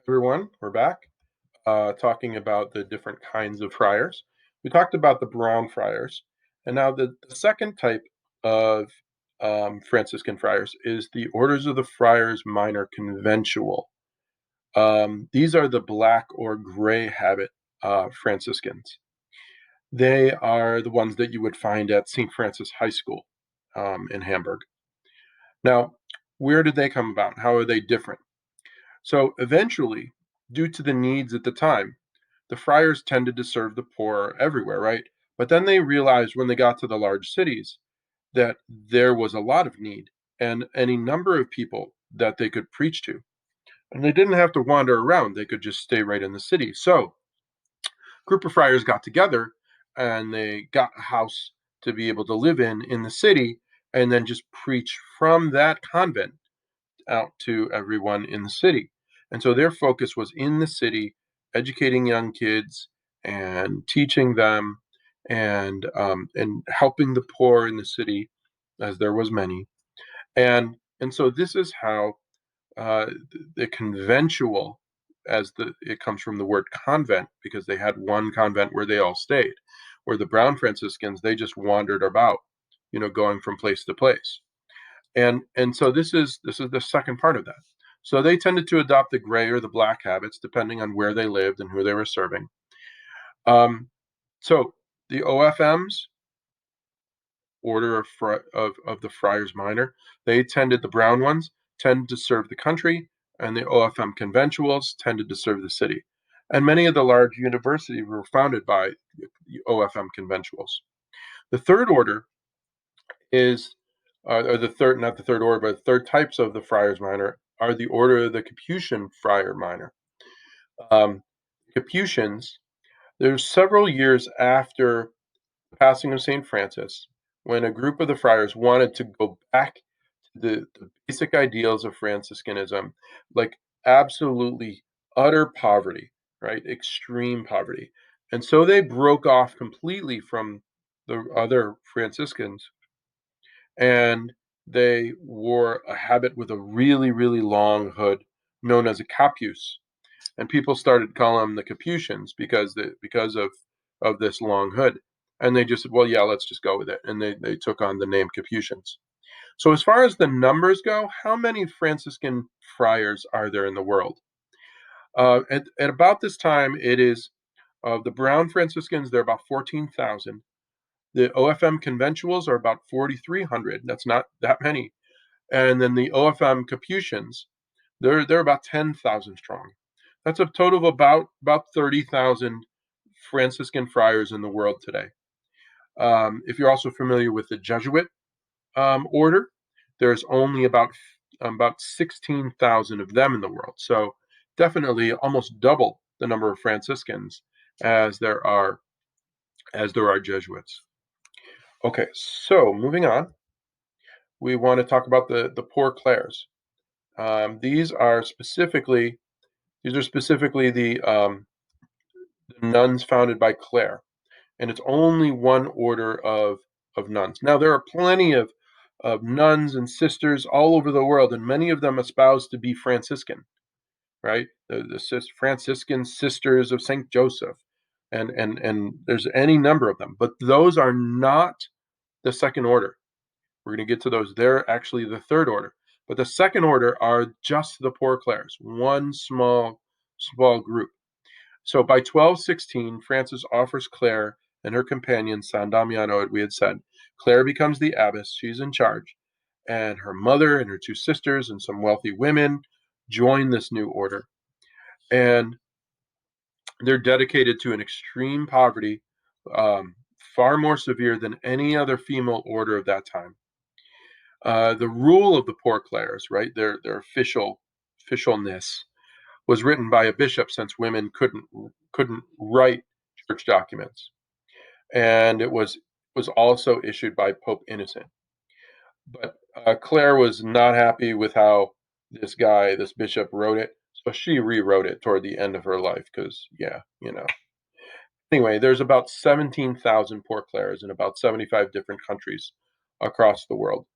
Everyone, we're back talking about the different kinds of friars. We talked about the brown friars, and now the second type of Franciscan friars is the orders of the Friars Minor conventual. These are the black or gray habit Franciscans. They are the ones that you would find at St. Francis High School in Hamburg. Now, where did they come about? How are they different? So eventually, due to the needs at the time, the friars tended to serve the poor everywhere, right? But then they realized when they got to the large cities that there was a lot of need and any number of people that they could preach to. And they didn't have to wander around, they could just stay right in the city. So, a group of friars got together and they got a house to be able to live in the city and then just preach from that convent out to everyone in the city. And so their focus was in the city, educating young kids and teaching them and helping the poor in the city, as there was many. And so this is how uh, the conventual, as it comes from the word convent, because they had one convent where they all stayed. Where the brown Franciscans, they just wandered about, going from place to place. And so this is the second part of that. So they tended to adopt the gray or the black habits depending on where they lived and who they were serving. So the OFMs, Order of the Friars Minor, the brown ones tended to serve the country, and the OFM conventuals tended to serve the city. And many of the large universities were founded by the OFM conventuals. The third order is or the third, not the third order, but the third types of the Friars Minor are the order of the Capuchin Friar Minor. Um, Capuchins, there's several years after the passing of St. Francis, when a group of the friars wanted to go back to the basic ideals of Franciscanism, like absolutely utter poverty, right? Extreme poverty. And so they broke off completely from the other Franciscans and they wore a habit with a really, really long hood known as a capuce. And people started calling them the Capuchins because of this long hood. And they just said, well, yeah, let's just go with it. And they took on the name Capuchins. So as far as the numbers go, how many Franciscan friars are there in the world? At about this time, it is the brown Franciscans, they're about 14,000. The OFM conventuals are about 4,300. That's not that many. And then the OFM Capuchins, they're about 10,000 strong. That's a total of about 30,000 Franciscan friars in the world today. If you're also familiar with the Jesuit order, there's only about 16,000 of them in the world. So definitely almost double the number of Franciscans as there are Jesuits. Okay, so moving on, we want to talk about the poor Clares. Um, these are specifically these are specifically the nuns founded by Clare, and it's only one order of nuns. Now there are plenty of nuns and sisters all over the world, and many of them espouse to be Franciscan, right? The Franciscan Sisters of Saint Joseph, and there's any number of them, but those are not the second order. We're going to get to those. They're actually the third order. But the second order are just the poor Clares, one small group. So by 1216, Francis offers Clare and her companion, San Damiano, as we had said. Clare becomes the abbess. She's in charge. And her mother and her two sisters and some wealthy women join this new order. And they're dedicated to an extreme poverty, um, far more severe than any other female order of that time. The rule of the Poor Clares, right, their officialness, was written by a bishop since women couldn't write church documents, and it was also issued by Pope Innocent. But Clare was not happy with how this bishop, wrote it, so she rewrote it toward the end of her life. Because yeah. Anyway, there's about 17,000 Poor Clares in about 75 different countries across the world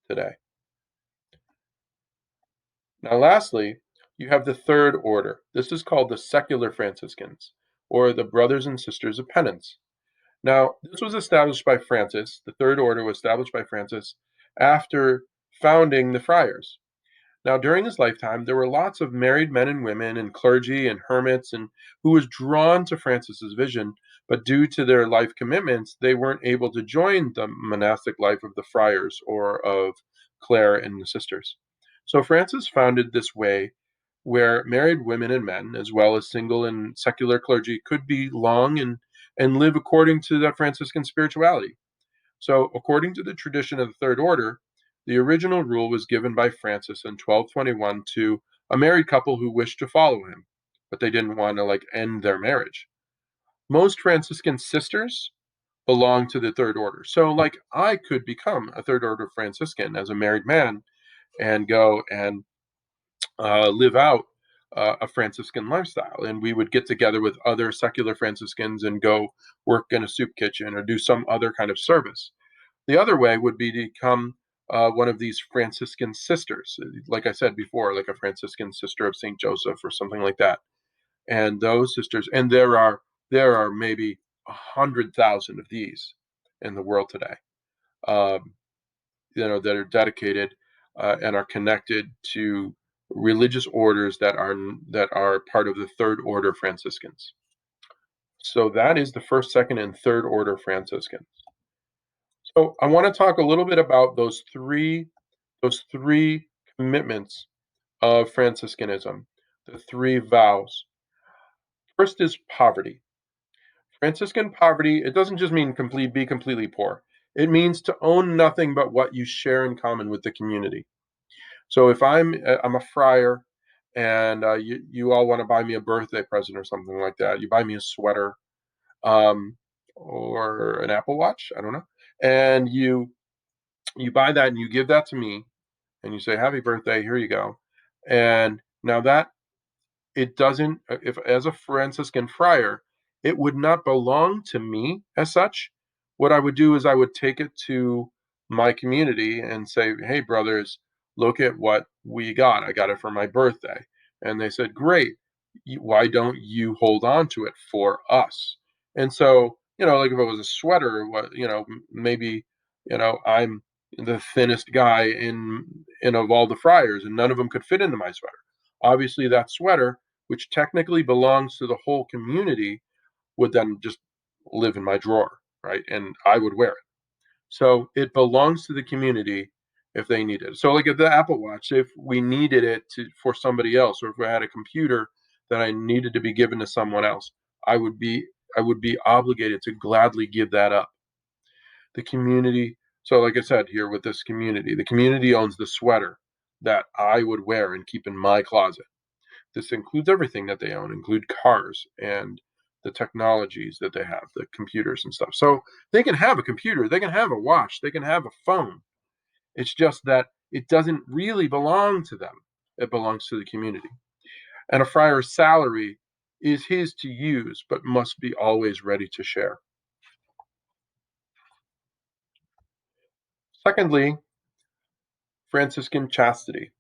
today. Now, lastly, You have the third order. This is called the secular Franciscans, or the Brothers and Sisters of Penance. Now, this was established by Francis. The third order was established by Francis after founding the friars. Now, during his lifetime, there were lots of married men and women and clergy and hermits and who was drawn to Francis's vision, but due to their life commitments, they weren't able to join the monastic life of the friars or of Clare and the sisters. So Francis founded this way where married women and men, as well as single and secular clergy, could belong and live according to that Franciscan spirituality. So, according to the tradition of the Third Order, the original rule was given by Francis in 1221 to a married couple who wished to follow him, but they didn't want to like end their marriage. Most Franciscan sisters belong to the Third Order. So, like, I could become a Third Order Franciscan as a married man and go and live out a Franciscan lifestyle. And we would get together with other secular Franciscans and go work in a soup kitchen or do some other kind of service. The other way would be to become one of these Franciscan sisters, like I said before, like a Franciscan sister of Saint Joseph or something like that. And those sisters, and there are maybe 100,000 of these in the world today. Um, that are dedicated and are connected to religious orders that are part of the Third Order Franciscans. So that is the first, second, and third order Franciscans. So I want to talk a little bit about those three commitments of Franciscanism, the three vows. First is poverty. Franciscan poverty, it doesn't just mean be completely poor. It means to own nothing but what you share in common with the community. So if I'm a friar and you all want to buy me a birthday present or something like that, you buy me a sweater um, or an Apple Watch, I don't know, and you buy that and you give that to me and you say happy birthday, here you go. And now that it doesn't, if as a Franciscan friar, it would not belong to me as such. What I would do is I would take it to my community and say, hey brothers, look at what we got. I got it for my birthday. And they said, great, why don't you hold on to it for us? And so, like if it was a sweater, what, maybe, I'm the thinnest guy in of all the friars and none of them could fit into my sweater. Obviously that sweater, which technically belongs to the whole community, would then just live in my drawer, right? And I would wear it. So it belongs to the community if they need it. So like at the Apple Watch, if we needed it for somebody else, or if we had a computer that I needed to be given to someone else, I would be I would be obligated to gladly give that up. The community, so like I said here with this community, the community owns the sweater that I would wear and keep in my closet. This includes everything that they own, include cars and the technologies that they have, the computers and stuff. So they can have a computer, they can have a watch, they can have a phone. It's just that it doesn't really belong to them. It belongs to the community. And a friar's salary is his to use, but must be always ready to share. Secondly, Franciscan chastity.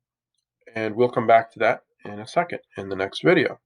And we'll come back to that in a second in the next video.